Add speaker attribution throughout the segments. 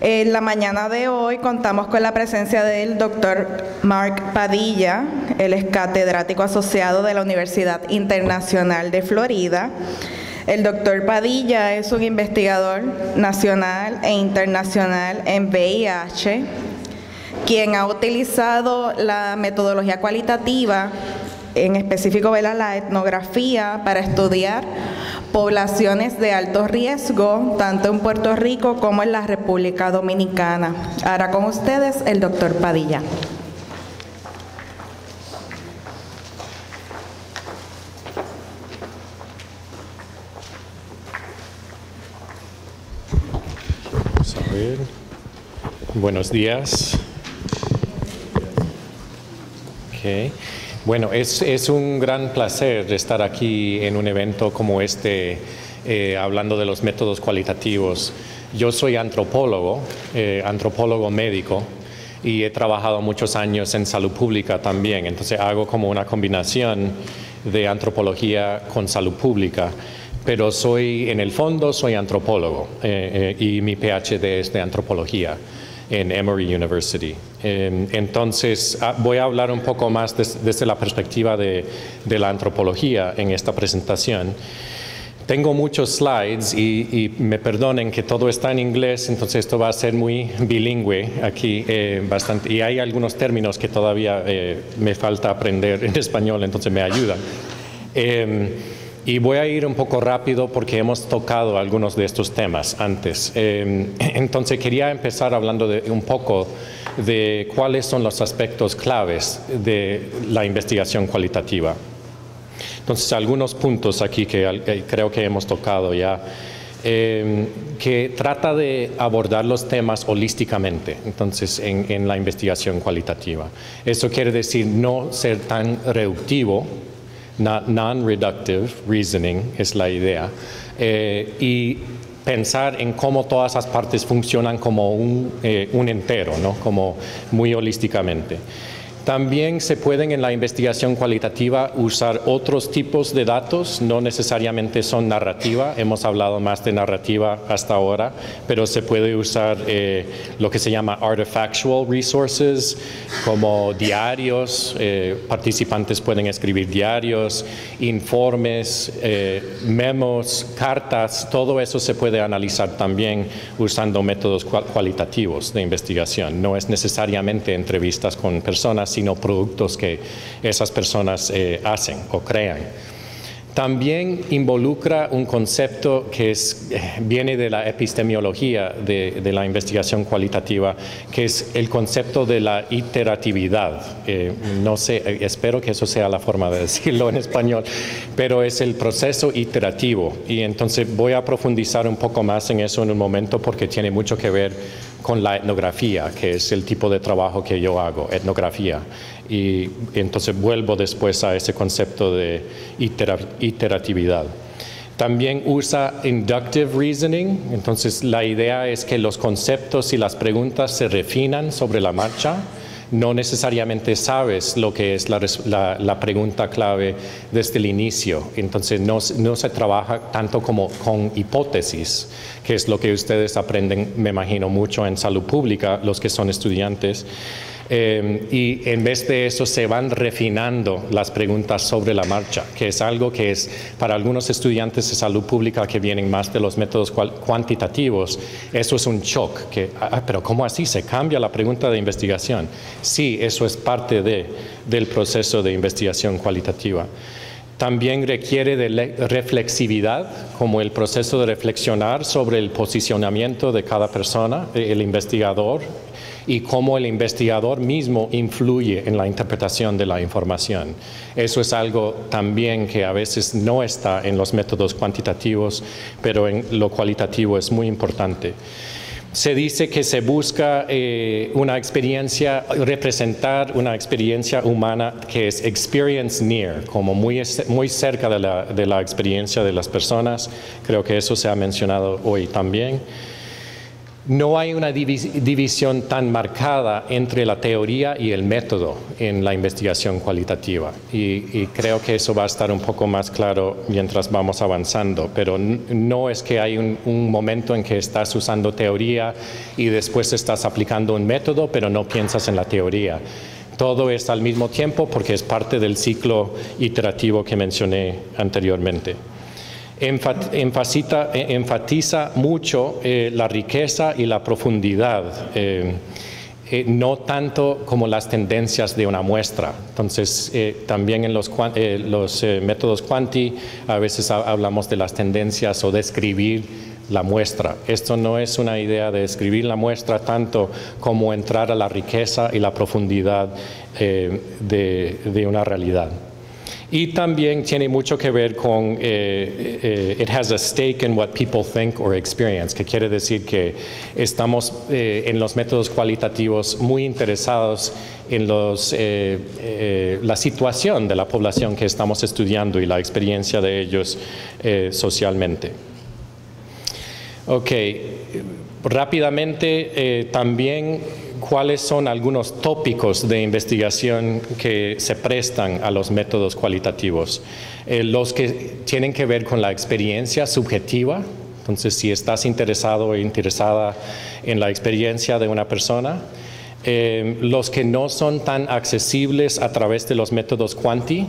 Speaker 1: En la mañana de hoy contamos con la presencia del doctor Mark Padilla. Él es catedrático asociado de la Universidad Internacional de Florida. El doctor Padilla es un investigador nacional e internacional en VIH, quien ha utilizado la metodología cualitativa, en específico la etnografía, para estudiar poblaciones de alto riesgo, tanto en Puerto Rico como en la República Dominicana. Ahora con ustedes el doctor Padilla.
Speaker 2: Vamos a ver. Buenos días. Okay. Bueno, es un gran placer estar aquí en un evento como este, hablando de los métodos cualitativos. Yo soy antropólogo médico, y he trabajado muchos años en salud pública también. Entonces hago como una combinación de antropología con salud pública. Pero en el fondo soy antropólogo y mi PhD es de antropología en Emory University. Entonces, voy a hablar un poco más desde la perspectiva de la antropología en esta presentación. Tengo muchos slides y me perdonen que todo está en inglés, entonces esto va a ser muy bilingüe aquí, bastante, y hay algunos términos que todavía me falta aprender en español, entonces me ayudan. Y voy a ir un poco rápido porque hemos tocado algunos de estos temas antes. Entonces quería empezar hablando un poco de cuáles son los aspectos claves de la investigación cualitativa. Entonces algunos puntos aquí que creo que hemos tocado ya, que trata de abordar los temas holísticamente, entonces en la investigación cualitativa. Eso quiere decir no ser tan reductivo, non-reductive reasoning es la idea, y pensar en cómo todas esas partes funcionan como un entero, ¿no? Como muy holísticamente. También se pueden en la investigación cualitativa usar otros tipos de datos, no necesariamente son narrativa, hemos hablado más de narrativa hasta ahora, pero se puede usar lo que se llama artifactual resources, como diarios, participantes pueden escribir diarios, informes, memos, cartas, todo eso se puede analizar también usando métodos cualitativos de investigación. No es necesariamente entrevistas con personas, sino productos que esas personas hacen o crean. También involucra un concepto que viene de la epistemología de la investigación cualitativa, que es el concepto de la iteratividad. No sé, espero que eso sea la forma de decirlo en español, pero es el proceso iterativo. Y entonces voy a profundizar un poco más en eso en un momento porque tiene mucho que ver con la etnografía, que es el tipo de trabajo que yo hago, etnografía. Y entonces vuelvo después a ese concepto de iteratividad. También usa inductive reasoning, entonces la idea es que los conceptos y las preguntas se refinan sobre la marcha. No necesariamente sabes lo que es la pregunta clave desde el inicio. Entonces no se trabaja tanto como con hipótesis, que es lo que ustedes aprenden, me imagino, mucho en salud pública, los que son estudiantes. Y en vez de eso se van refinando las preguntas sobre la marcha, que es algo que es para algunos estudiantes de salud pública que vienen más de los métodos cuantitativos, eso es un shock, pero ¿cómo así se cambia la pregunta de investigación? Sí, eso es parte del proceso de investigación cualitativa. También requiere de reflexividad, como el proceso de reflexionar sobre el posicionamiento de cada persona, el investigador, y cómo el investigador mismo influye en la interpretación de la información. Eso es algo también que a veces no está en los métodos cuantitativos, pero en lo cualitativo es muy importante. Se dice que se busca una experiencia, representar una experiencia humana que es experience near, como muy cerca de la experiencia de las personas. Creo que eso se ha mencionado hoy también. no hay una división tan marcada entre la teoría y el método en la investigación cualitativa. Y creo que eso va a estar un poco más claro mientras vamos avanzando. Pero no es que hay un momento en que estás usando teoría y después estás aplicando un método, pero no piensas en la teoría. Todo es al mismo tiempo porque es parte del ciclo iterativo que mencioné anteriormente. Enfatiza mucho la riqueza y la profundidad, no tanto como las tendencias de una muestra. Entonces, también en los métodos Quanti a veces hablamos de las tendencias o describir la muestra. Esto no es una idea de describir la muestra tanto como entrar a la riqueza y la profundidad de una realidad. Y también tiene mucho que ver con it has a stake in what people think or experience, que quiere decir que estamos en los métodos cualitativos muy interesados en la situación de la población que estamos estudiando y la experiencia de ellos socialmente. Ok, rápidamente también cuáles son algunos tópicos de investigación que se prestan a los métodos cualitativos. Los que tienen que ver con la experiencia subjetiva, entonces si estás interesado o interesada en la experiencia de una persona. Los que no son tan accesibles a través de los métodos Quanti.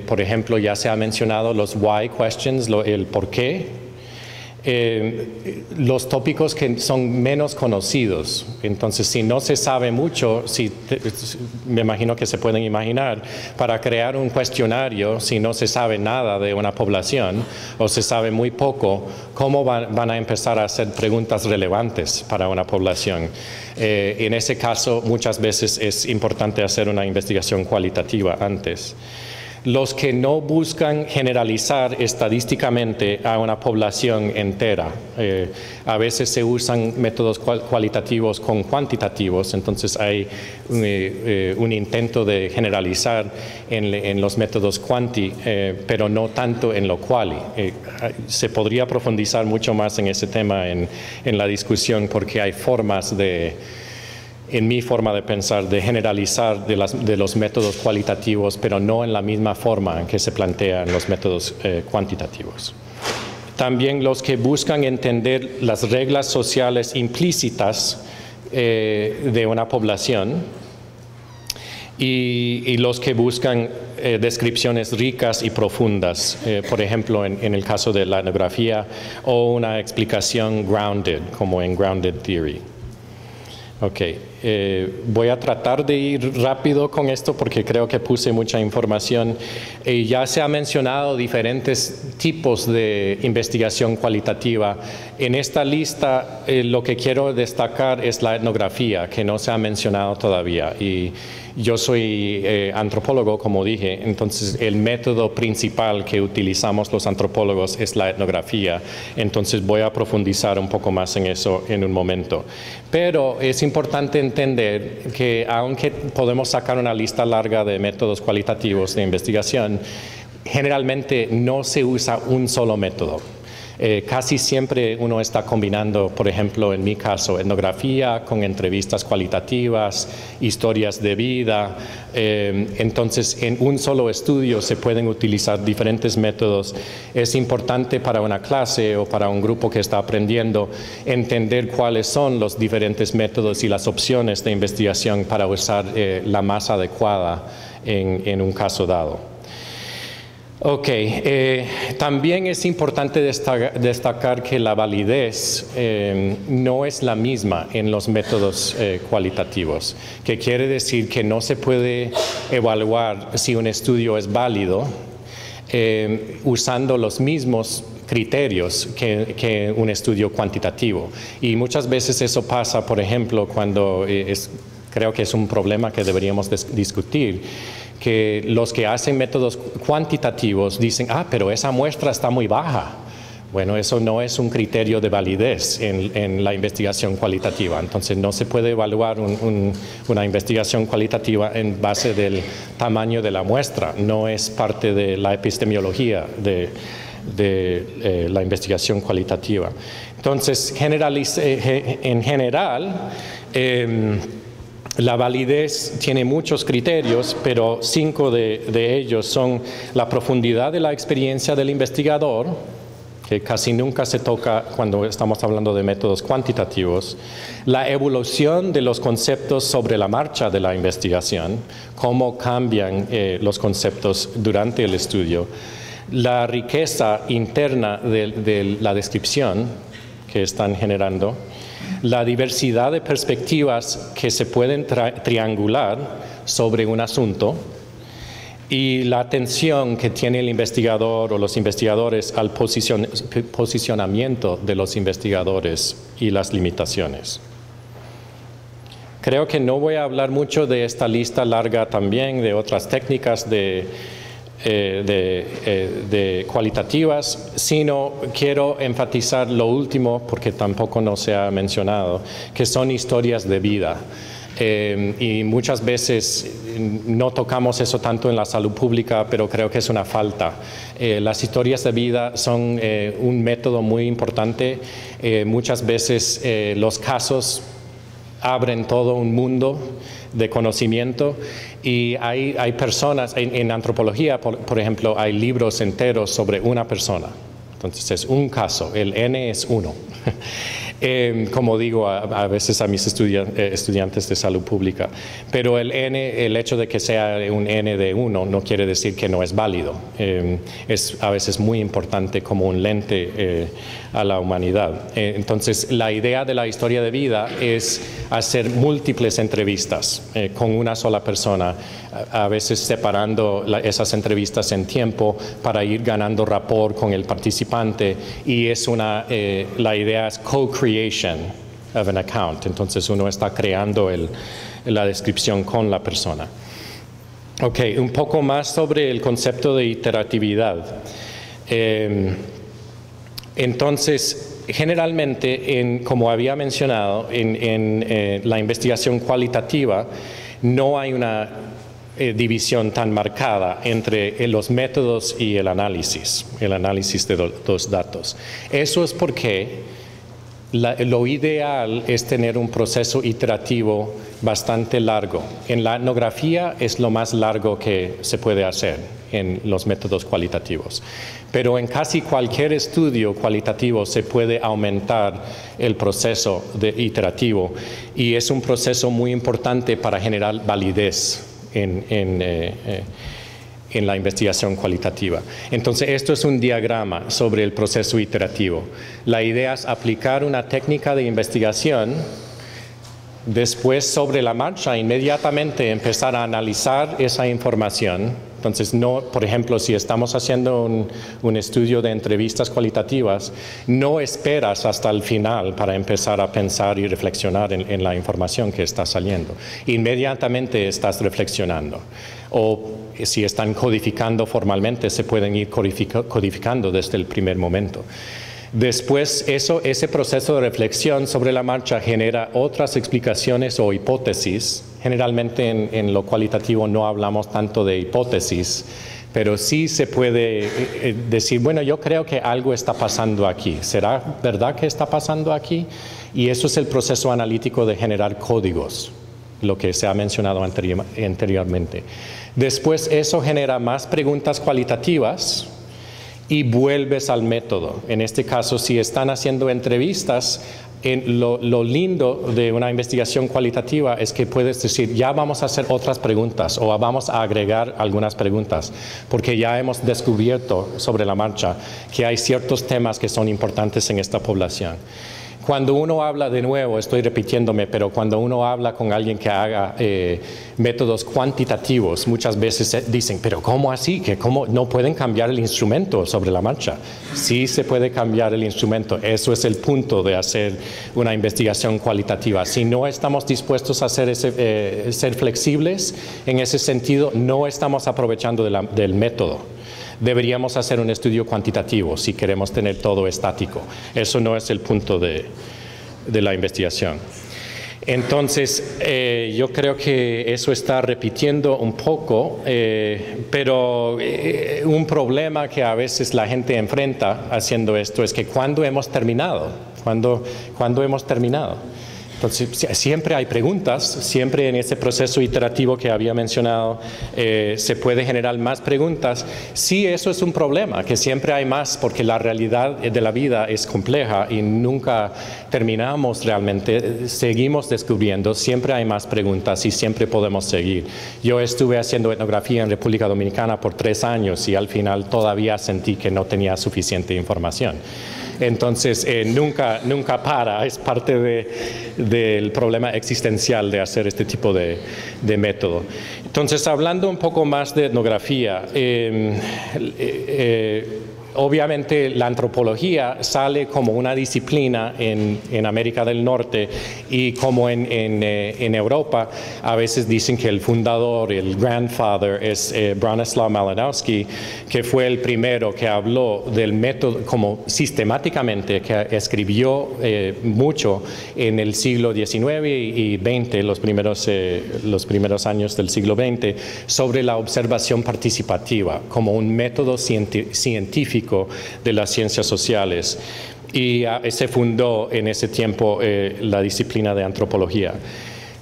Speaker 2: Por ejemplo, ya se ha mencionado los why questions, el por qué. Los tópicos que son menos conocidos. Entonces, si no se sabe mucho, me imagino que se pueden imaginar, para crear un cuestionario, si no se sabe nada de una población o se sabe muy poco, ¿cómo van a empezar a hacer preguntas relevantes para una población? En ese caso, muchas veces es importante hacer una investigación cualitativa antes. Los que no buscan generalizar estadísticamente a una población entera. A veces se usan métodos cualitativos con cuantitativos, entonces hay un intento de generalizar en los métodos Quanti, pero no tanto en lo quali. Se podría profundizar mucho más en ese tema en la discusión porque hay formas en mi forma de pensar, de generalizar de los métodos cualitativos, pero no en la misma forma en que se plantean los métodos cuantitativos. También los que buscan entender las reglas sociales implícitas de una población y los que buscan descripciones ricas y profundas, por ejemplo, en el caso de la etnografía, o una explicación grounded, como en Grounded Theory. Ok, voy a tratar de ir rápido con esto porque creo que puse mucha información. Ya se ha mencionado diferentes tipos de investigación cualitativa. En esta lista lo que quiero destacar es la etnografía, que no se ha mencionado todavía. Y yo soy antropólogo, como dije, entonces el método principal que utilizamos los antropólogos es la etnografía. Entonces voy a profundizar un poco más en eso en un momento. Pero es importante entender que aunque podemos sacar una lista larga de métodos cualitativos de investigación, generalmente no se usa un solo método. Casi siempre uno está combinando, por ejemplo, en mi caso, etnografía con entrevistas cualitativas, historias de vida. Entonces, en un solo estudio se pueden utilizar diferentes métodos. Es importante para una clase o para un grupo que está aprendiendo entender cuáles son los diferentes métodos y las opciones de investigación para usar la más adecuada en un caso dado. Ok, también es importante destacar que la validez no es la misma en los métodos cualitativos, que quiere decir que no se puede evaluar si un estudio es válido usando los mismos criterios que un estudio cuantitativo. Y muchas veces eso pasa, por ejemplo, cuando creo que es un problema que deberíamos discutir, que los que hacen métodos cuantitativos dicen, pero esa muestra está muy baja. Bueno, eso no es un criterio de validez en la investigación cualitativa. Entonces, no se puede evaluar una investigación cualitativa en base del tamaño de la muestra. No es parte de la epistemología de la investigación cualitativa. Entonces, en general, la validez tiene muchos criterios, pero 5 de ellos son la profundidad de la experiencia del investigador, que casi nunca se toca cuando estamos hablando de métodos cuantitativos, la evolución de los conceptos sobre la marcha de la investigación, cómo cambian los conceptos durante el estudio, la riqueza interna de la descripción que están generando, la diversidad de perspectivas que se pueden triangular sobre un asunto y la atención que tiene el investigador o los investigadores al posicionamiento de los investigadores y las limitaciones. Creo que no voy a hablar mucho de esta lista larga también de otras técnicas de cualitativas, sino quiero enfatizar lo último, porque tampoco no se ha mencionado, que son historias de vida. Y muchas veces no tocamos eso tanto en la salud pública, pero creo que es una falta. Las historias de vida son un método muy importante. Muchas veces los casos abren todo un mundo de conocimiento y hay personas, en antropología, por ejemplo, hay libros enteros sobre una persona. Entonces es un caso, el N es 1. Como digo a veces a mis estudiantes de salud pública, pero el hecho de que sea un N de 1 no quiere decir que no es válido. Es a veces muy importante como un lente a la humanidad. Entonces la idea de la historia de vida es hacer múltiples entrevistas con una sola persona, a veces separando esas entrevistas en tiempo para ir ganando rapport con el participante, y es la idea es co-creation of an account. Entonces uno está creando la descripción con la persona. Ok, un poco más sobre el concepto de iteratividad. Entonces, generalmente, como había mencionado, en la investigación cualitativa no hay una división tan marcada entre los métodos y el análisis de los datos. Eso es porque lo ideal es tener un proceso iterativo bastante largo. En la etnografía es lo más largo que se puede hacer en los métodos cualitativos. Pero en casi cualquier estudio cualitativo se puede aumentar el proceso iterativo, y es un proceso muy importante para generar validez en la investigación cualitativa. Entonces, esto es un diagrama sobre el proceso iterativo. La idea es aplicar una técnica de investigación, después sobre la marcha inmediatamente empezar a analizar esa información. Entonces, por ejemplo, si estamos haciendo un estudio de entrevistas cualitativas, no esperas hasta el final para empezar a pensar y reflexionar en la información que está saliendo. Inmediatamente estás reflexionando. O si están codificando formalmente, se pueden ir codificando desde el primer momento. Después, ese proceso de reflexión sobre la marcha genera otras explicaciones o hipótesis. Generalmente en lo cualitativo no hablamos tanto de hipótesis, pero sí se puede decir, bueno, yo creo que algo está pasando aquí. ¿Será verdad que está pasando aquí? Y eso es el proceso analítico de generar códigos, lo que se ha mencionado anteriormente. Después, eso genera más preguntas cualitativas y vuelves al método. En este caso, si están haciendo entrevistas, lo lindo de una investigación cualitativa es que puedes decir, ya vamos a hacer otras preguntas o vamos a agregar algunas preguntas, porque ya hemos descubierto sobre la marcha que hay ciertos temas que son importantes en esta población. Cuando uno habla, de nuevo, estoy repitiéndome, pero cuando uno habla con alguien que haga métodos cuantitativos, muchas veces dicen, pero ¿cómo así? ¿Cómo no pueden cambiar el instrumento sobre la marcha? Sí se puede cambiar el instrumento. Eso es el punto de hacer una investigación cualitativa. Si no estamos dispuestos a ser flexibles en ese sentido, no estamos aprovechando del método. Deberíamos hacer un estudio cuantitativo si queremos tener todo estático. Eso no es el punto de la investigación. Entonces, yo creo que eso está repitiendo un poco, pero un problema que a veces la gente enfrenta haciendo esto es que ¿cuándo hemos terminado? ¿Cuándo hemos terminado? Entonces, siempre hay preguntas, siempre en ese proceso iterativo que había mencionado se puede generar más preguntas. Sí, eso es un problema, que siempre hay más porque la realidad de la vida es compleja y nunca terminamos realmente, seguimos descubriendo, siempre hay más preguntas y siempre podemos seguir. Yo estuve haciendo etnografía en República Dominicana por 3 años y al final todavía sentí que no tenía suficiente información. Entonces, nunca para, es parte del problema existencial de hacer este tipo de método. Entonces, hablando un poco más de etnografía, obviamente la antropología sale como una disciplina en América del Norte y como en Europa a veces dicen que el fundador, el grandfather es Bronislaw Malinowski, que fue el primero que habló del método como sistemáticamente, que escribió mucho en el siglo XIX y XX, los primeros años del siglo XX, sobre la observación participativa como un método científico de las ciencias sociales, y se fundó en ese tiempo la disciplina de antropología.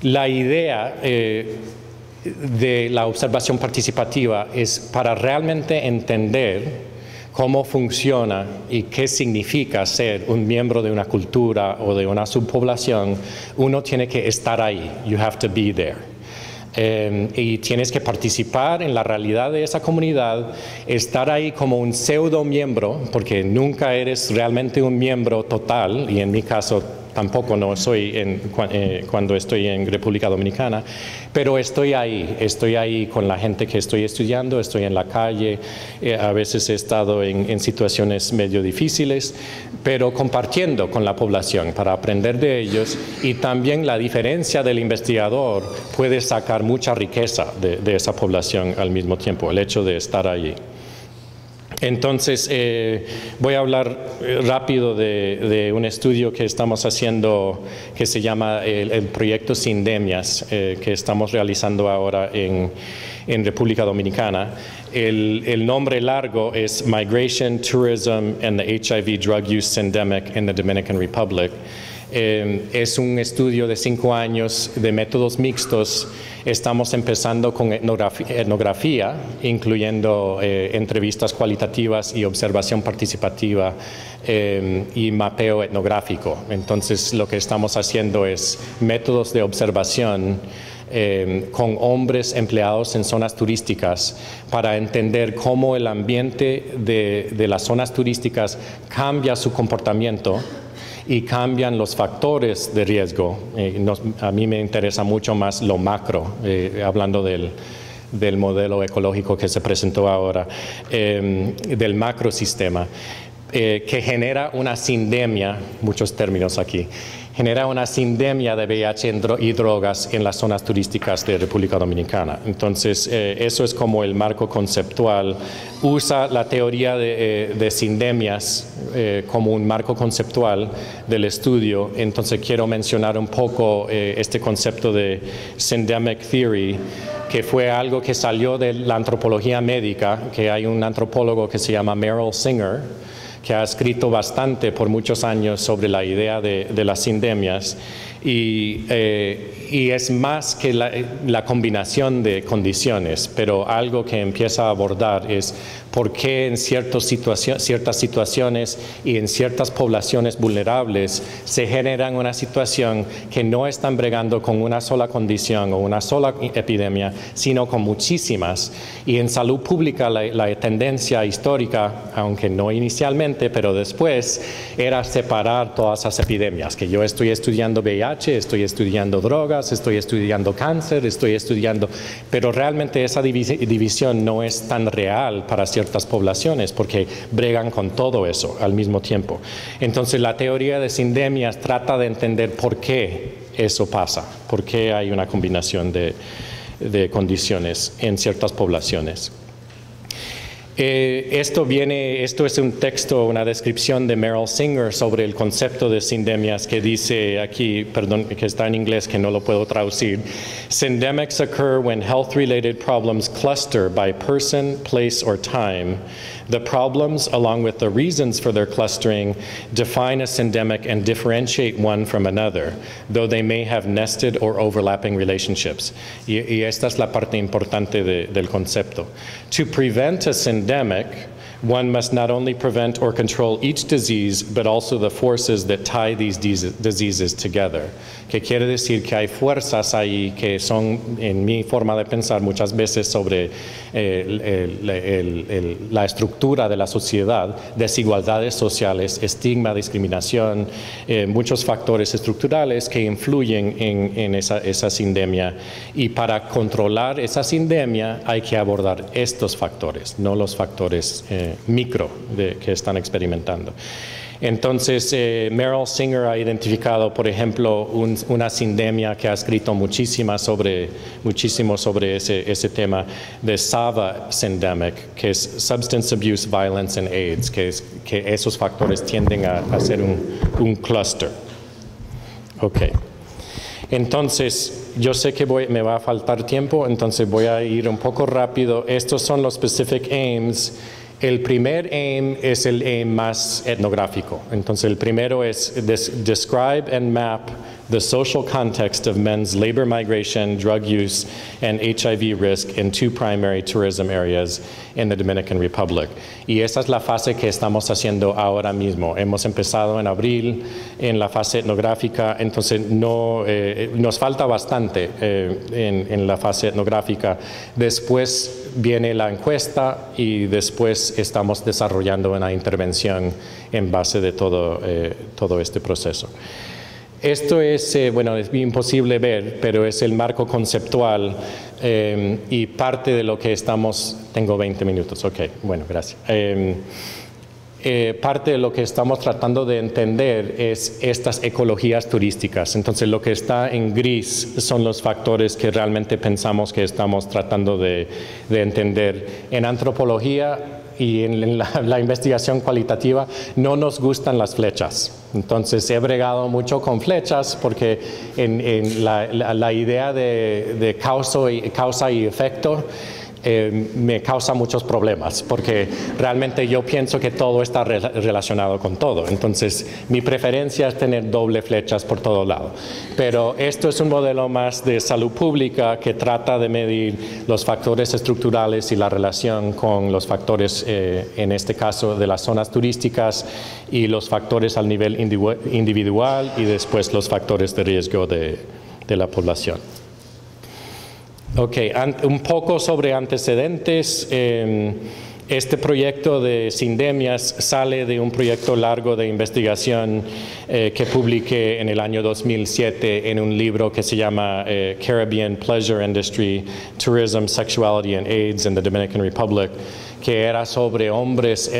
Speaker 2: La idea de la observación participativa es para realmente entender cómo funciona y qué significa ser un miembro de una cultura o de una subpoblación. Uno tiene que estar ahí, you have to be there. Y tienes que participar en la realidad de esa comunidad, estar ahí como un pseudo miembro, porque nunca eres realmente un miembro total, y en mi caso tampoco no soy cuando estoy en República Dominicana, pero estoy ahí con la gente que estoy estudiando, estoy en la calle, a veces he estado en situaciones medio difíciles, pero compartiendo con la población para aprender de ellos, y también la diferencia del investigador puede sacar mucha riqueza de esa población al mismo tiempo, el hecho de estar allí. Entonces, voy a hablar rápido de un estudio que estamos haciendo que se llama el proyecto Sindemias, que estamos realizando ahora en República Dominicana. El nombre largo es Migration, Tourism and the HIV Drug Use Syndemic in the Dominican Republic. Es un estudio de 5 años de métodos mixtos. Estamos empezando con etnografía, incluyendo entrevistas cualitativas y observación participativa y mapeo etnográfico. Entonces, lo que estamos haciendo es métodos de observación con hombres empleados en zonas turísticas para entender cómo el ambiente de las zonas turísticas cambia su comportamiento y cambian los factores de riesgo. A mí me interesa mucho más lo macro, hablando del modelo ecológico que se presentó ahora, del macrosistema, que genera una sindemia, muchos términos aquí, genera una sindemia de VIH y drogas en las zonas turísticas de República Dominicana. Entonces, eso es como el marco conceptual. Usa la teoría de sindemias como un marco conceptual del estudio. Entonces, quiero mencionar un poco este concepto de syndemic theory, que fue algo que salió de la antropología médica, que hay un antropólogo que se llama Merrill Singer, que ha escrito bastante por muchos años sobre la idea de las sindemias, y es más que la combinación de condiciones, pero algo que empieza a abordar es por qué en ciertas situaciones y en ciertas poblaciones vulnerables se genera una situación que no están bregando con una sola condición o una sola epidemia, sino con muchísimas. Y en salud pública la tendencia histórica, aunque no inicialmente, pero después, era separar todas esas epidemias, que yo estoy estudiando VIH, estoy estudiando drogas, estoy estudiando cáncer, pero realmente esa división no es tan real para ciertas poblaciones porque bregan con todo eso al mismo tiempo. Entonces, la teoría de sindemias trata de entender por qué eso pasa, por qué hay una combinación de condiciones en ciertas poblaciones. Esto es un texto, una descripción de Meryl Singer sobre el concepto de sindemias que dice aquí, perdón, que está en inglés, que no lo puedo traducir. Syndemics occur when health-related problems cluster by person, place, or time. The problems, along with the reasons for their clustering, define a syndemic and differentiate one from another, though they may have nested or overlapping relationships. Y esta es la parte importante del concepto. To prevent a syndemic, one must not only prevent or control each disease, but also the forces that tie these diseases together. Que quiere decir que hay fuerzas ahí que son, en mi forma de pensar, muchas veces sobre la estructura de la sociedad, desigualdades sociales, estigma, discriminación, muchos factores estructurales que influyen en esa sindemia. Y para controlar esa sindemia hay que abordar estos factores, no los factores micro que están experimentando. Entonces, Meryl Singer ha identificado, por ejemplo, una sindemia que ha escrito muchísimo sobre ese tema, de SAVA Syndemic, que es Substance Abuse, Violence and AIDS, que esos factores tienden a hacer un cluster. Ok. Entonces, yo sé que me va a faltar tiempo, entonces voy a ir un poco rápido. Estos son los specific aims. El primer aim es el aim más etnográfico. Entonces, el primero es describe and map the social context of men's labor migration, drug use, and HIV risk in 2 primary tourism areas in the Dominican Republic. Y esa es la fase que estamos haciendo ahora mismo. Hemos empezado en abril en la fase etnográfica, entonces nos falta bastante en la fase etnográfica. Después viene la encuesta y después estamos desarrollando una intervención en base de todo este proceso. Esto es, bueno, es imposible ver, pero es el marco conceptual y parte de lo que tengo 20 minutos, ok, bueno, gracias. Parte de lo que estamos tratando de entender es estas ecologías turísticas. Entonces, lo que está en gris son los factores que realmente pensamos que estamos tratando de entender. En antropología y en la investigación cualitativa no nos gustan las flechas. Entonces he bregado mucho con flechas porque en la idea de causa y efecto me causa muchos problemas porque realmente yo pienso que todo está relacionado con todo. Entonces mi preferencia es tener doble flechas por todo lado. Pero esto es un modelo más de salud pública que trata de medir los factores estructurales y la relación con los factores, en este caso de las zonas turísticas, y los factores al nivel individual y después los factores de riesgo de la población. Ok, un poco sobre antecedentes. Este proyecto de sindemias sale de un proyecto largo de investigación que publiqué en el año 2007 en un libro que se llama Caribbean Pleasure Industry, Tourism, Sexuality and AIDS in the Dominican Republic, que era sobre hombres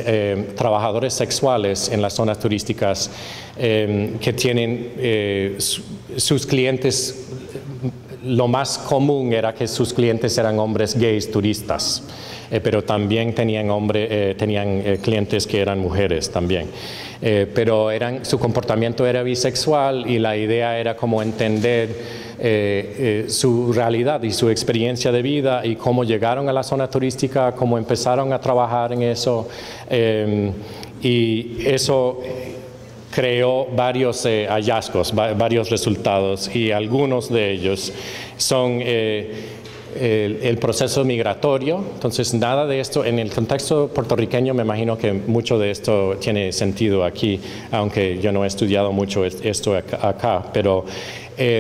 Speaker 2: trabajadores sexuales en las zonas turísticas que tienen sus clientes. Lo más común era que sus clientes eran hombres gays turistas, pero también tenían clientes que eran mujeres también. Pero su comportamiento era bisexual y la idea era como entender su realidad y su experiencia de vida y cómo llegaron a la zona turística, cómo empezaron a trabajar en eso. Y eso creó varios hallazgos, varios resultados, y algunos de ellos son el proceso migratorio. Entonces, nada de esto, en el contexto puertorriqueño me imagino que mucho de esto tiene sentido aquí, aunque yo no he estudiado mucho esto acá, pero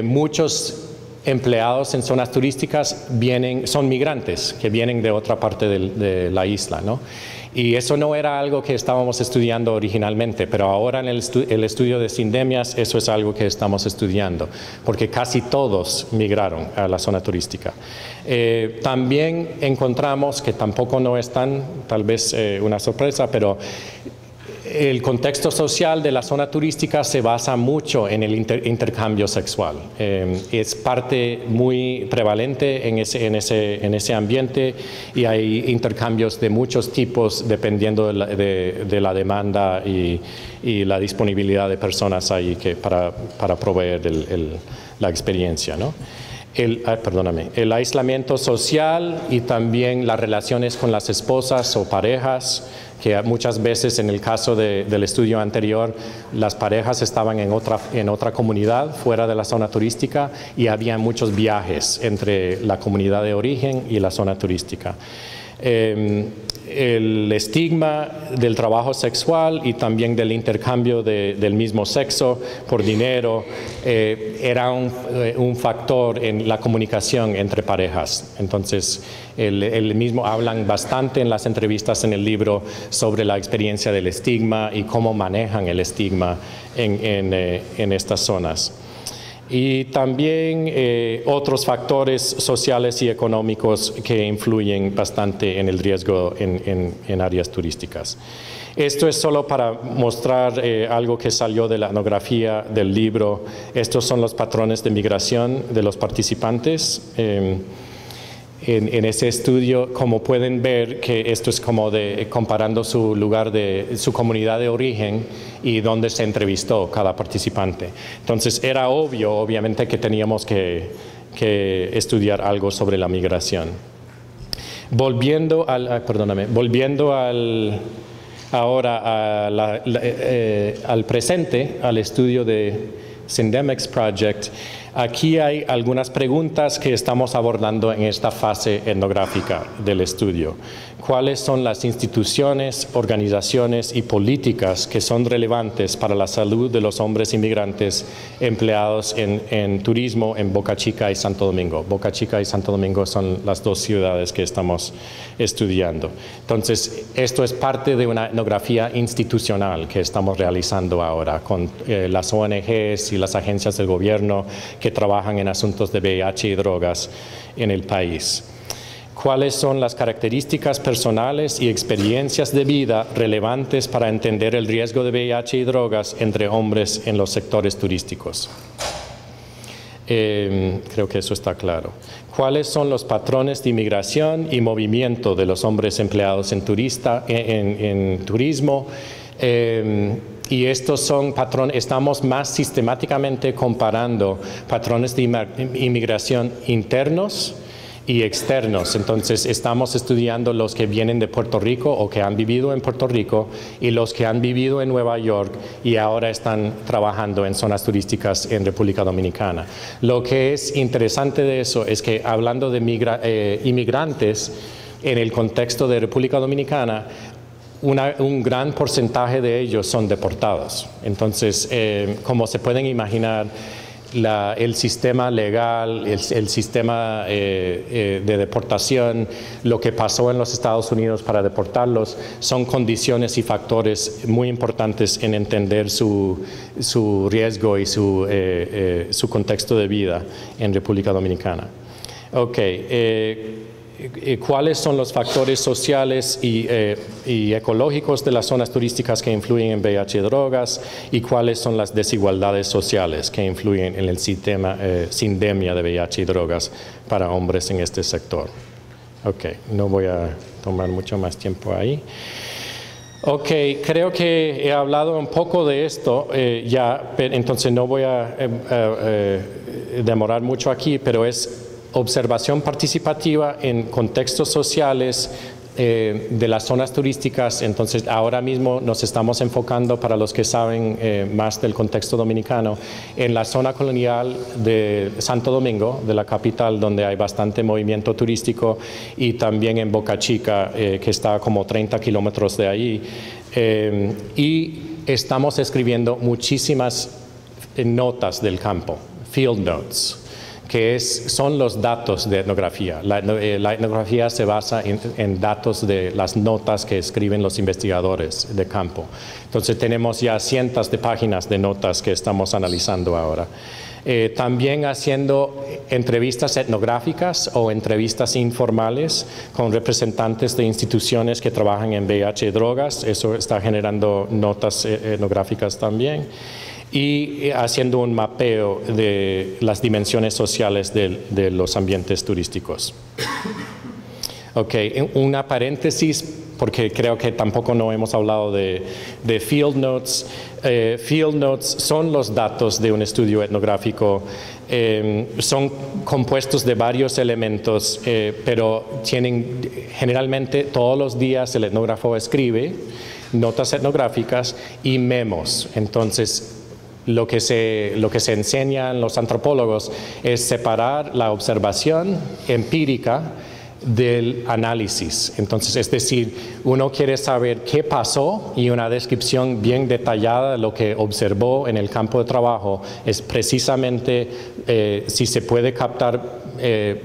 Speaker 2: muchos empleados en zonas turísticas son migrantes que vienen de otra parte de la isla, ¿no? Y eso no era algo que estábamos estudiando originalmente, pero ahora en el estudio de sindemias eso es algo que estamos estudiando, porque casi todos migraron a la zona turística. También encontramos, que tampoco no es tal vez una sorpresa, pero el contexto social de la zona turística se basa mucho en el intercambio sexual. Es parte muy prevalente en ese ambiente y hay intercambios de muchos tipos dependiendo de la demanda y la disponibilidad de personas ahí para proveer la experiencia, ¿no? El aislamiento social y también las relaciones con las esposas o parejas, que muchas veces en el caso del estudio anterior, las parejas estaban en otra comunidad fuera de la zona turística y había muchos viajes entre la comunidad de origen y la zona turística. El estigma del trabajo sexual y también del intercambio del mismo sexo por dinero era un factor en la comunicación entre parejas. Entonces, el mismo hablan bastante en las entrevistas en el libro sobre la experiencia del estigma y cómo manejan el estigma en estas zonas. Y también otros factores sociales y económicos que influyen bastante en el riesgo en áreas turísticas. Esto es solo para mostrar algo que salió de la etnografía del libro. Estos son los patrones de migración de los participantes. En ese estudio, como pueden ver, que esto es como comparando su lugar su comunidad de origen y donde se entrevistó cada participante. Entonces era obvio, obviamente, que teníamos que estudiar algo sobre la migración. Volviendo ahora al presente, al estudio de Syndemics Project. Aquí hay algunas preguntas que estamos abordando en esta fase etnográfica del estudio. ¿Cuáles son las instituciones, organizaciones y políticas que son relevantes para la salud de los hombres inmigrantes empleados en turismo en Boca Chica y Santo Domingo? Boca Chica y Santo Domingo son las dos ciudades que estamos estudiando. Entonces, esto es parte de una etnografía institucional que estamos realizando ahora con las ONGs y las agencias del gobierno que trabajan en asuntos de VIH y drogas en el país. ¿Cuáles son las características personales y experiencias de vida relevantes para entender el riesgo de VIH y drogas entre hombres en los sectores turísticos? Creo que eso está claro. ¿Cuáles son los patrones de inmigración y movimiento de los hombres empleados en turismo? Y estos son patrones, estamos más sistemáticamente comparando patrones de inmigración internos y externos. Entonces estamos estudiando los que vienen de Puerto Rico o que han vivido en Puerto Rico y los que han vivido en Nueva York y ahora están trabajando en zonas turísticas en República Dominicana. Lo que es interesante de eso es que hablando de inmigrantes en el contexto de República Dominicana, un gran porcentaje de ellos son deportados. Entonces, como se pueden imaginar, el sistema legal, el sistema de deportación, lo que pasó en los Estados Unidos para deportarlos, son condiciones y factores muy importantes en entender su riesgo y su contexto de vida en República Dominicana. ¿Cuáles son los factores sociales y ecológicos de las zonas turísticas que influyen en VIH y drogas? ¿Y cuáles son las desigualdades sociales que influyen en el sistema sindemia de VIH y drogas para hombres en este sector? No voy a tomar mucho más tiempo ahí. Creo que he hablado un poco de esto entonces no voy a demorar mucho aquí, pero es observación participativa en contextos sociales de las zonas turísticas. Entonces ahora mismo nos estamos enfocando, para los que saben más del contexto dominicano, en la zona colonial de Santo Domingo, de la capital, donde hay bastante movimiento turístico, y también en Boca Chica, que está como 30 kilómetros de ahí. Y estamos escribiendo muchísimas notas del campo, field notes, que son los datos de etnografía. La etnografía se basa en datos de las notas que escriben los investigadores de campo. Entonces tenemos ya cientos de páginas de notas que estamos analizando ahora. También haciendo entrevistas etnográficas o entrevistas informales con representantes de instituciones que trabajan en VIH y drogas. Eso está generando notas etnográficas también. Y haciendo un mapeo de las dimensiones sociales de los ambientes turísticos. Ok, una paréntesis, porque creo que tampoco no hemos hablado de field notes. Field notes son los datos de un estudio etnográfico. Son compuestos de varios elementos, pero tienen generalmente todos los días el etnógrafo escribe notas etnográficas y memos. Entonces, lo que se enseñan los antropólogos es separar la observación empírica del análisis. Entonces, es decir, uno quiere saber qué pasó y una descripción bien detallada de lo que observó en el campo de trabajo es precisamente si se puede captar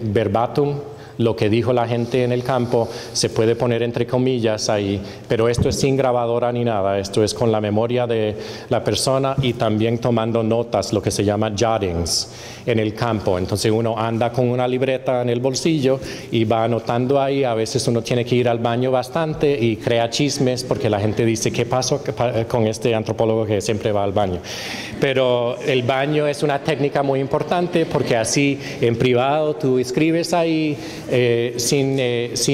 Speaker 2: verbatim lo que dijo la gente en el campo, se puede poner entre comillas ahí, pero esto es sin grabadora ni nada, esto es con la memoria de la persona y también tomando notas, lo que se llama jottings en el campo. Entonces uno anda con una libreta en el bolsillo y va anotando ahí. A veces uno tiene que ir al baño bastante y crea chismes porque la gente dice, ¿qué pasó con este antropólogo que siempre va al baño? Pero el baño es una técnica muy importante porque así en privado tú escribes ahí sin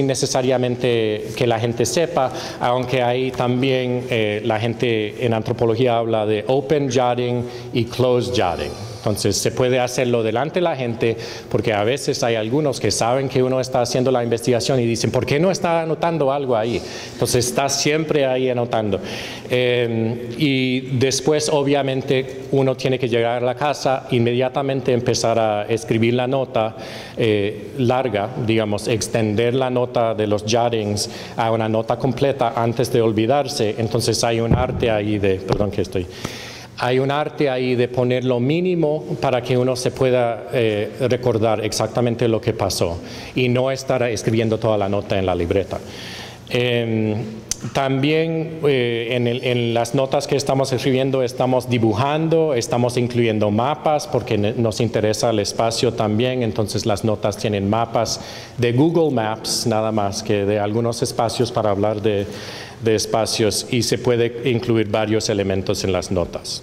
Speaker 2: necesariamente que la gente sepa, aunque ahí también la gente en antropología habla de open jotting y closed jotting. Entonces se puede hacerlo delante de la gente porque a veces hay algunos que saben que uno está haciendo la investigación y dicen, ¿por qué no está anotando algo ahí? Entonces está siempre ahí anotando. Y después obviamente uno tiene que llegar a la casa, inmediatamente empezar a escribir la nota larga, digamos, extender la nota de los jottings a una nota completa antes de olvidarse. Entonces hay un arte ahí Hay un arte ahí de poner lo mínimo para que uno se pueda recordar exactamente lo que pasó y no estar escribiendo toda la nota en la libreta. También en las notas que estamos escribiendo estamos dibujando, estamos incluyendo mapas porque nos interesa el espacio también. Entonces las notas tienen mapas de Google Maps nada más que de algunos espacios para hablar de espacios y se puede incluir varios elementos en las notas.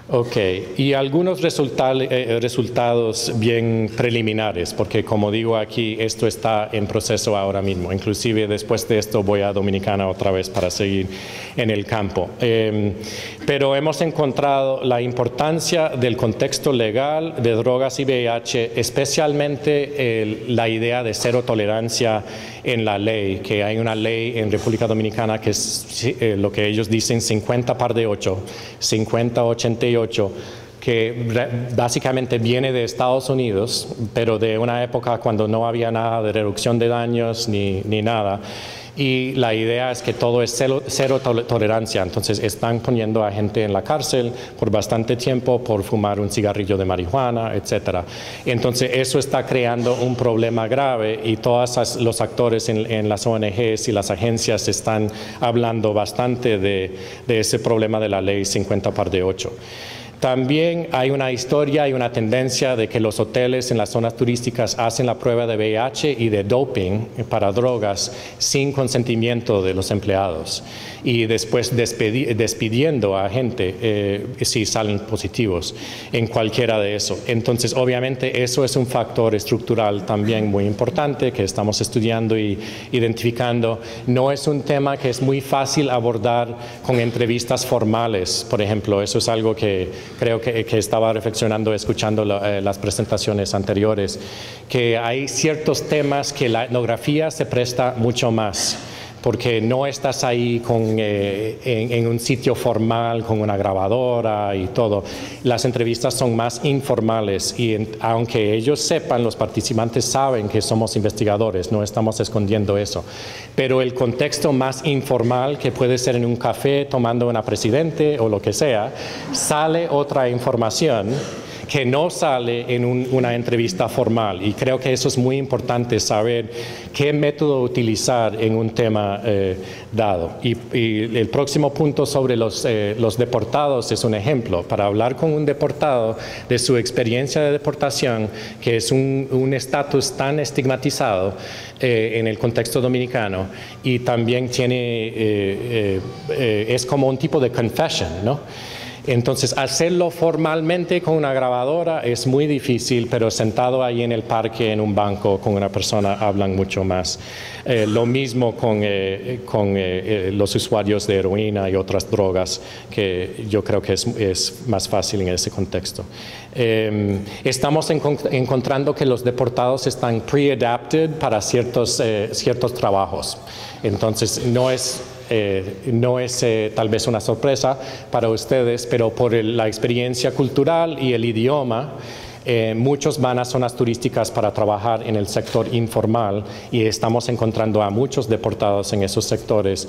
Speaker 2: Ok, y algunos resultados bien preliminares, porque como digo aquí, esto está en proceso ahora mismo. Inclusive después de esto voy a Dominicana otra vez para seguir en el campo. Pero hemos encontrado la importancia del contexto legal de drogas y VIH, especialmente la idea de cero tolerancia en la ley, que hay una ley en República Dominicana que es lo que ellos dicen 50-88, que básicamente viene de Estados Unidos, pero de una época cuando no había nada de reducción de daños ni nada. Y la idea es que todo es cero tolerancia. Entonces están poniendo a gente en la cárcel por bastante tiempo por fumar un cigarrillo de marihuana, etc. Entonces eso está creando un problema grave y todos los actores en las ONGs y las agencias están hablando bastante de ese problema de la ley 50-8. También hay una historia y una tendencia de que los hoteles en las zonas turísticas hacen la prueba de VIH y de doping para drogas sin consentimiento de los empleados y después despidiendo a gente si salen positivos en cualquiera de eso. Entonces, obviamente, eso es un factor estructural también muy importante que estamos estudiando y identificando. No es un tema que es muy fácil abordar con entrevistas formales, por ejemplo. Eso es algo que creo que estaba reflexionando escuchando las presentaciones anteriores, que hay ciertos temas que la etnografía se presta mucho más, porque no estás ahí en un sitio formal con una grabadora y todo. Las entrevistas son más informales y aunque ellos sepan, los participantes saben que somos investigadores, no estamos escondiendo eso. Pero el contexto más informal, que puede ser en un café tomando una presidente o lo que sea, sale otra información que no sale en una entrevista formal. Y creo que eso es muy importante, saber qué método utilizar en un tema dado. Y el próximo punto sobre los deportados es un ejemplo. Para hablar con un deportado de su experiencia de deportación, que es un estatus tan estigmatizado en el contexto dominicano, y también es como un tipo de confession, ¿no? Entonces, hacerlo formalmente con una grabadora es muy difícil, pero sentado ahí en el parque, en un banco, con una persona, hablan mucho más. Lo mismo con los usuarios de heroína y otras drogas, que yo creo que es más fácil en ese contexto. Estamos encontrando que los deportados están pre-adapted para ciertos trabajos. Entonces, no es tal vez una sorpresa para ustedes, pero por la experiencia cultural y el idioma, muchos van a zonas turísticas para trabajar en el sector informal, y estamos encontrando a muchos deportados en esos sectores,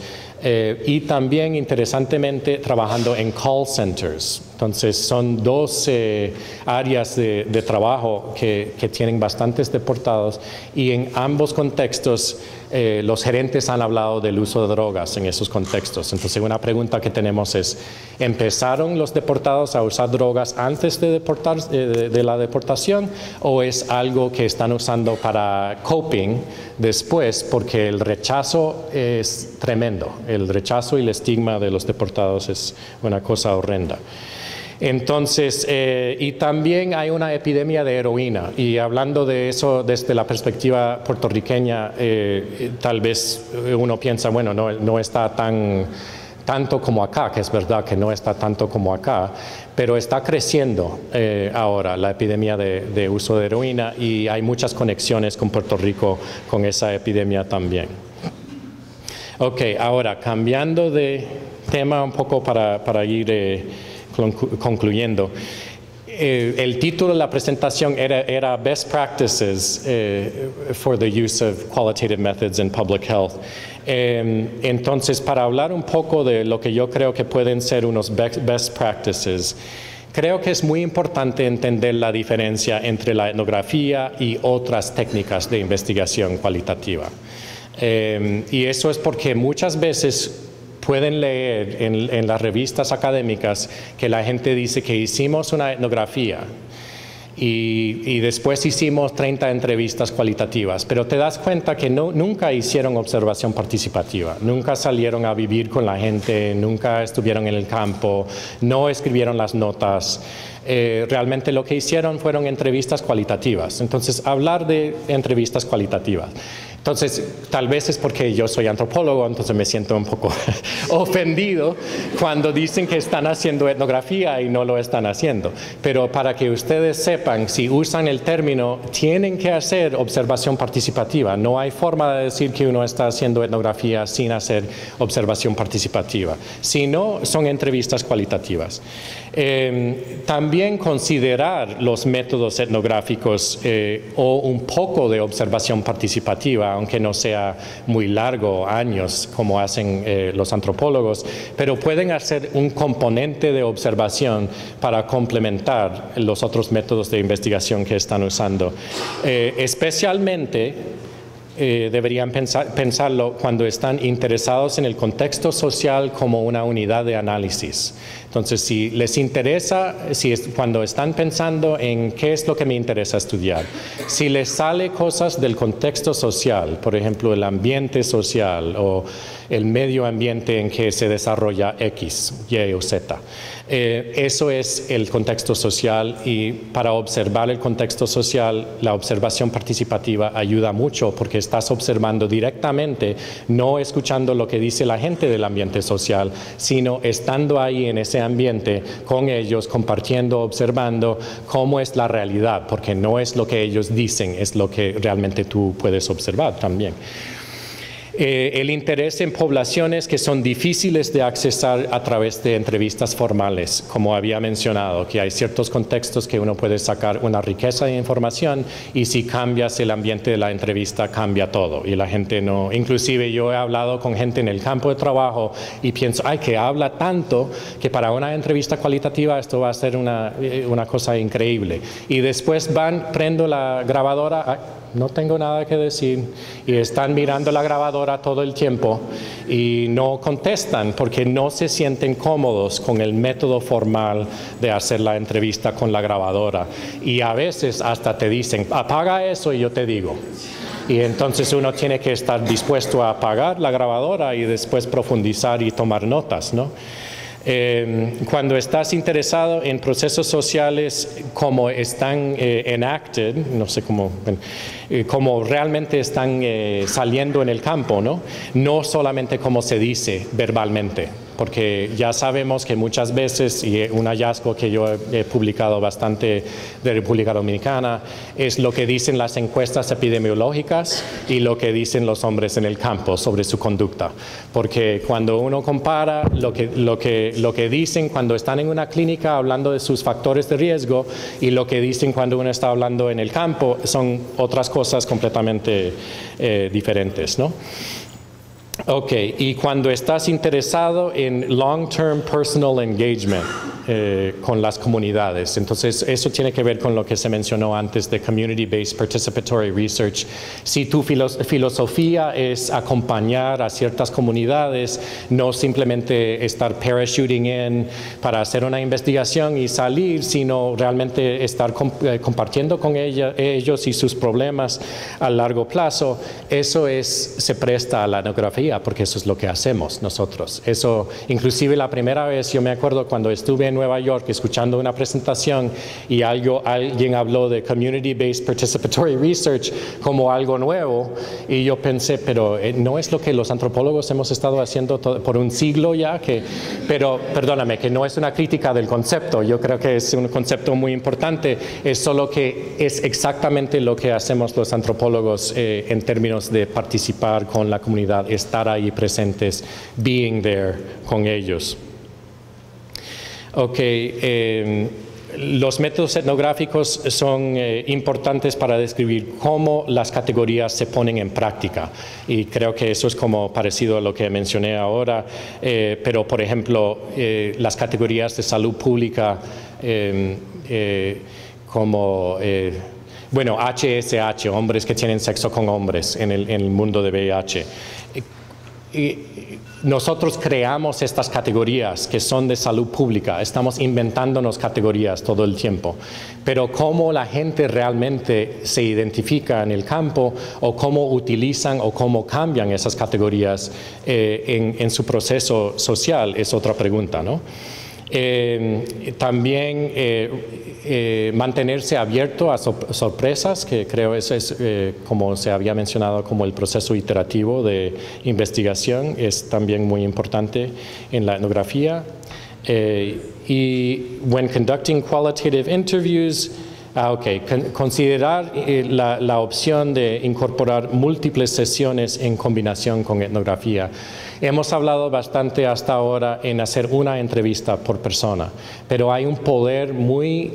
Speaker 2: y también interesantemente trabajando en call centers. Entonces son dos áreas de trabajo que tienen bastantes deportados, y en ambos contextos los gerentes han hablado del uso de drogas en esos contextos. Entonces una pregunta que tenemos es, ¿empezaron los deportados a usar drogas antes de la deportación, o es algo que están usando para coping después? Porque el rechazo es tremendo. El rechazo y el estigma de los deportados es una cosa horrenda. Entonces, y también hay una epidemia de heroína, y hablando de eso desde la perspectiva puertorriqueña, tal vez uno piensa, bueno, no está tanto como acá, que es verdad que no está tanto como acá, pero está creciendo ahora la epidemia de uso de heroína, y hay muchas conexiones con Puerto Rico con esa epidemia también. Ok, ahora cambiando de tema un poco para ir concluyendo. El título de la presentación era Best Practices for the Use of Qualitative Methods in Public Health. Entonces, para hablar un poco de lo que yo creo que pueden ser unos best practices, creo que es muy importante entender la diferencia entre la etnografía y otras técnicas de investigación cualitativa. Y eso es porque muchas veces pueden leer en las revistas académicas que la gente dice que hicimos una etnografía y después hicimos 30 entrevistas cualitativas, pero te das cuenta que nunca hicieron observación participativa, nunca salieron a vivir con la gente, nunca estuvieron en el campo, no escribieron las notas. Realmente lo que hicieron fueron entrevistas cualitativas. Entonces, hablar de entrevistas cualitativas. Entonces, tal vez es porque yo soy antropólogo, entonces me siento un poco ofendido cuando dicen que están haciendo etnografía y no lo están haciendo. Pero para que ustedes sepan, si usan el término, tienen que hacer observación participativa. No hay forma de decir que uno está haciendo etnografía sin hacer observación participativa. Si no, son entrevistas cualitativas. También considerar los métodos etnográficos o un poco de observación participativa, aunque no sea muy largo, años, como hacen los antropólogos, pero pueden hacer un componente de observación para complementar los otros métodos de investigación que están usando. Especialmente deberían pensarlo cuando están interesados en el contexto social como una unidad de análisis. Entonces, si les interesa, cuando están pensando en qué es lo que me interesa estudiar, si les sale cosas del contexto social, por ejemplo, el ambiente social o el medio ambiente en que se desarrolla X, Y o Z, eso es el contexto social, y para observar el contexto social, la observación participativa ayuda mucho porque estás observando directamente, no escuchando lo que dice la gente del ambiente social, sino estando ahí en ese ambiente con ellos, compartiendo, observando cómo es la realidad, porque no es lo que ellos dicen, es lo que realmente tú puedes observar también. El interés en poblaciones que son difíciles de accesar a través de entrevistas formales, como había mencionado, que hay ciertos contextos que uno puede sacar una riqueza de información y si cambias el ambiente de la entrevista cambia todo y la gente no, inclusive yo he hablado con gente en el campo de trabajo y pienso, ay, que habla tanto que para una entrevista cualitativa esto va a ser una cosa increíble y después prendo la grabadora, ay, no tengo nada que decir y están mirando la grabadora todo el tiempo y no contestan porque no se sienten cómodos con el método formal de hacer la entrevista con la grabadora y a veces hasta te dicen apaga eso y yo te digo y entonces uno tiene que estar dispuesto a apagar la grabadora y después profundizar y tomar notas, ¿no? Cuando estás interesado en procesos sociales como están enacted, no sé cómo, como realmente están saliendo en el campo, ¿no? No solamente como se dice verbalmente, porque ya sabemos que muchas veces, y un hallazgo que yo he publicado bastante de República Dominicana, es lo que dicen las encuestas epidemiológicas y lo que dicen los hombres en el campo sobre su conducta. Porque cuando uno compara lo que dicen cuando están en una clínica hablando de sus factores de riesgo y lo que dicen cuando uno está hablando en el campo, son otras cosas completamente diferentes, ¿no? Ok, y cuando estás interesado en long-term personal engagement con las comunidades, entonces eso tiene que ver con lo que se mencionó antes de Community-Based Participatory Research. Si tu filosofía es acompañar a ciertas comunidades, no simplemente estar parachuting in para hacer una investigación y salir, sino realmente estar compartiendo con ellos y sus problemas a largo plazo, eso se presta a la etnografía, porque eso es lo que hacemos nosotros. Eso, inclusive la primera vez, yo me acuerdo cuando estuve en Nueva York escuchando una presentación y alguien habló de Community-Based Participatory Research como algo nuevo y yo pensé, pero no es lo que los antropólogos hemos estado haciendo por un siglo ya, pero perdóname, que no es una crítica del concepto, yo creo que es un concepto muy importante, es solo que es exactamente lo que hacemos los antropólogos en términos de participar con la comunidad, estar ahí presentes, being there con ellos. Ok, los métodos etnográficos son importantes para describir cómo las categorías se ponen en práctica y creo que eso es como parecido a lo que mencioné ahora, pero por ejemplo las categorías de salud pública como bueno, HSH, hombres que tienen sexo con hombres en el mundo de VIH. Nosotros creamos estas categorías que son de salud pública, estamos inventándonos categorías todo el tiempo, pero cómo la gente realmente se identifica en el campo o cómo utilizan o cómo cambian esas categorías en su proceso social es otra pregunta, ¿no? También mantenerse abierto a sorpresas, que creo eso es, como se había mencionado, como el proceso iterativo de investigación, es también muy importante en la etnografía. Y when conducting qualitative interviews, considerar la opción de incorporar múltiples sesiones en combinación con etnografía. Hemos hablado bastante hasta ahora en hacer una entrevista por persona, pero hay un poder muy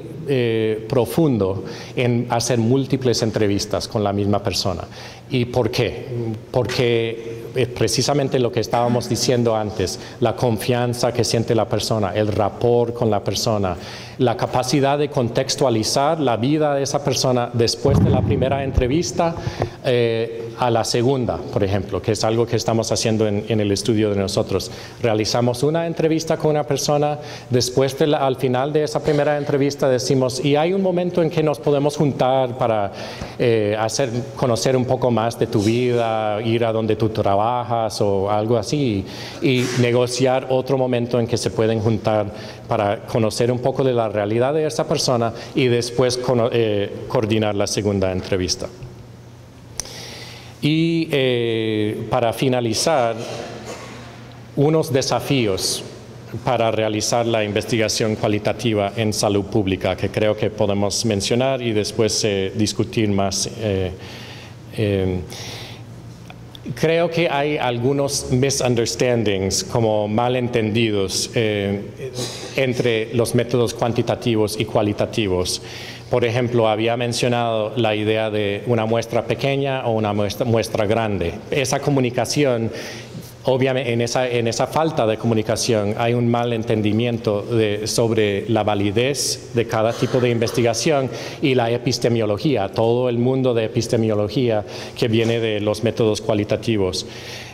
Speaker 2: profundo en hacer múltiples entrevistas con la misma persona. ¿Y por qué? Porque es precisamente lo que estábamos diciendo antes, la confianza que siente la persona, el rapport con la persona, la capacidad de contextualizar la vida de esa persona después de la primera entrevista a la segunda, por ejemplo, que es algo que estamos haciendo en el estudio de nosotros. Realizamos una entrevista con una persona, después al final de esa primera entrevista decimos, y hay un momento en que nos podemos juntar para conocer un poco más de tu vida, ir a donde tú trabajas o algo así, y negociar otro momento en que se pueden juntar para conocer un poco de la realidad de esa persona y después coordinar la segunda entrevista. Y para finalizar, unos desafíos para realizar la investigación cualitativa en salud pública que creo que podemos mencionar y después discutir más. Creo que hay algunos misunderstandings, como malentendidos, entre los métodos cuantitativos y cualitativos. Por ejemplo, había mencionado la idea de una muestra pequeña o una muestra grande. Esa comunicación, obviamente, en esa falta de comunicación hay un mal entendimiento sobre la validez de cada tipo de investigación y la epistemología, todo el mundo de epistemología que viene de los métodos cualitativos.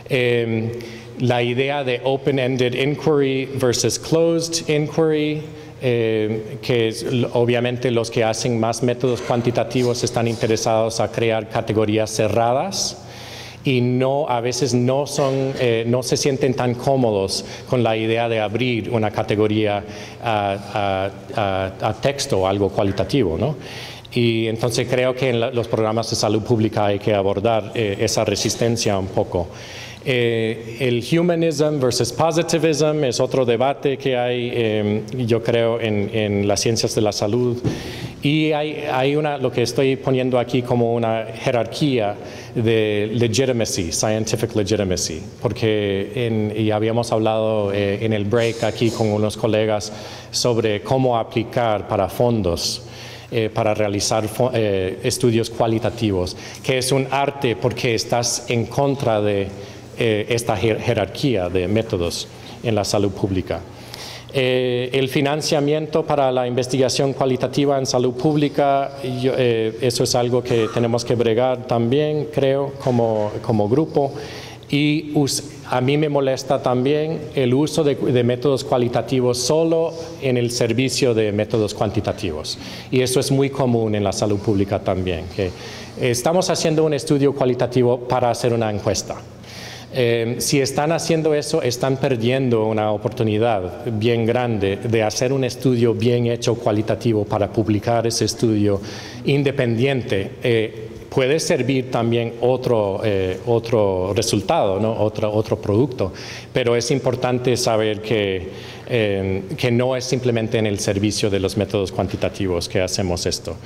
Speaker 2: La idea de open-ended inquiry versus closed inquiry, que obviamente los que hacen más métodos cuantitativos están interesados a crear categorías cerradas y a veces no se sienten tan cómodos con la idea de abrir una categoría a texto o algo cualitativo, ¿no? Y entonces creo que en los programas de salud pública hay que abordar esa resistencia un poco. El humanism versus positivism es otro debate que hay, yo creo, en las ciencias de la salud. Y hay lo que estoy poniendo aquí como una jerarquía de legitimacy, scientific legitimacy, porque y habíamos hablado en el break aquí con unos colegas sobre cómo aplicar para fondos. Para realizar estudios cualitativos, que es un arte porque estás en contra de esta jerarquía de métodos en la salud pública. El financiamiento para la investigación cualitativa en salud pública, eso es algo que tenemos que bregar también, creo, como grupo. Y a mí me molesta también el uso de métodos cualitativos solo en el servicio de métodos cuantitativos. Y eso es muy común en la salud pública también, que estamos haciendo un estudio cualitativo para hacer una encuesta. Si están haciendo eso, están perdiendo una oportunidad bien grande de hacer un estudio bien hecho cualitativo para publicar ese estudio independiente. Puede servir también otro resultado, ¿no? otro producto, pero es importante saber que no es simplemente en el servicio de los métodos cuantitativos que hacemos esto.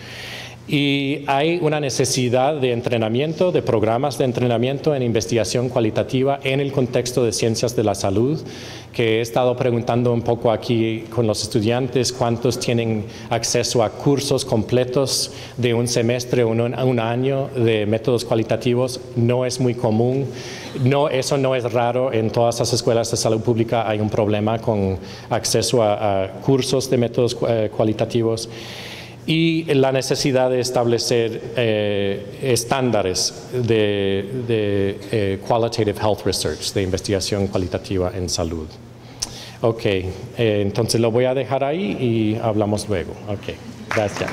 Speaker 2: Y hay una necesidad de entrenamiento, de programas de entrenamiento en investigación cualitativa en el contexto de ciencias de la salud, que he estado preguntando un poco aquí con los estudiantes cuántos tienen acceso a cursos completos de un semestre o un año de métodos cualitativos. No es muy común, eso no es raro. En todas las escuelas de salud pública hay un problema con acceso a cursos de métodos cualitativos. Y la necesidad de establecer estándares de qualitative health research, de investigación cualitativa en salud. Ok, entonces lo voy a dejar ahí y hablamos luego. Ok, gracias.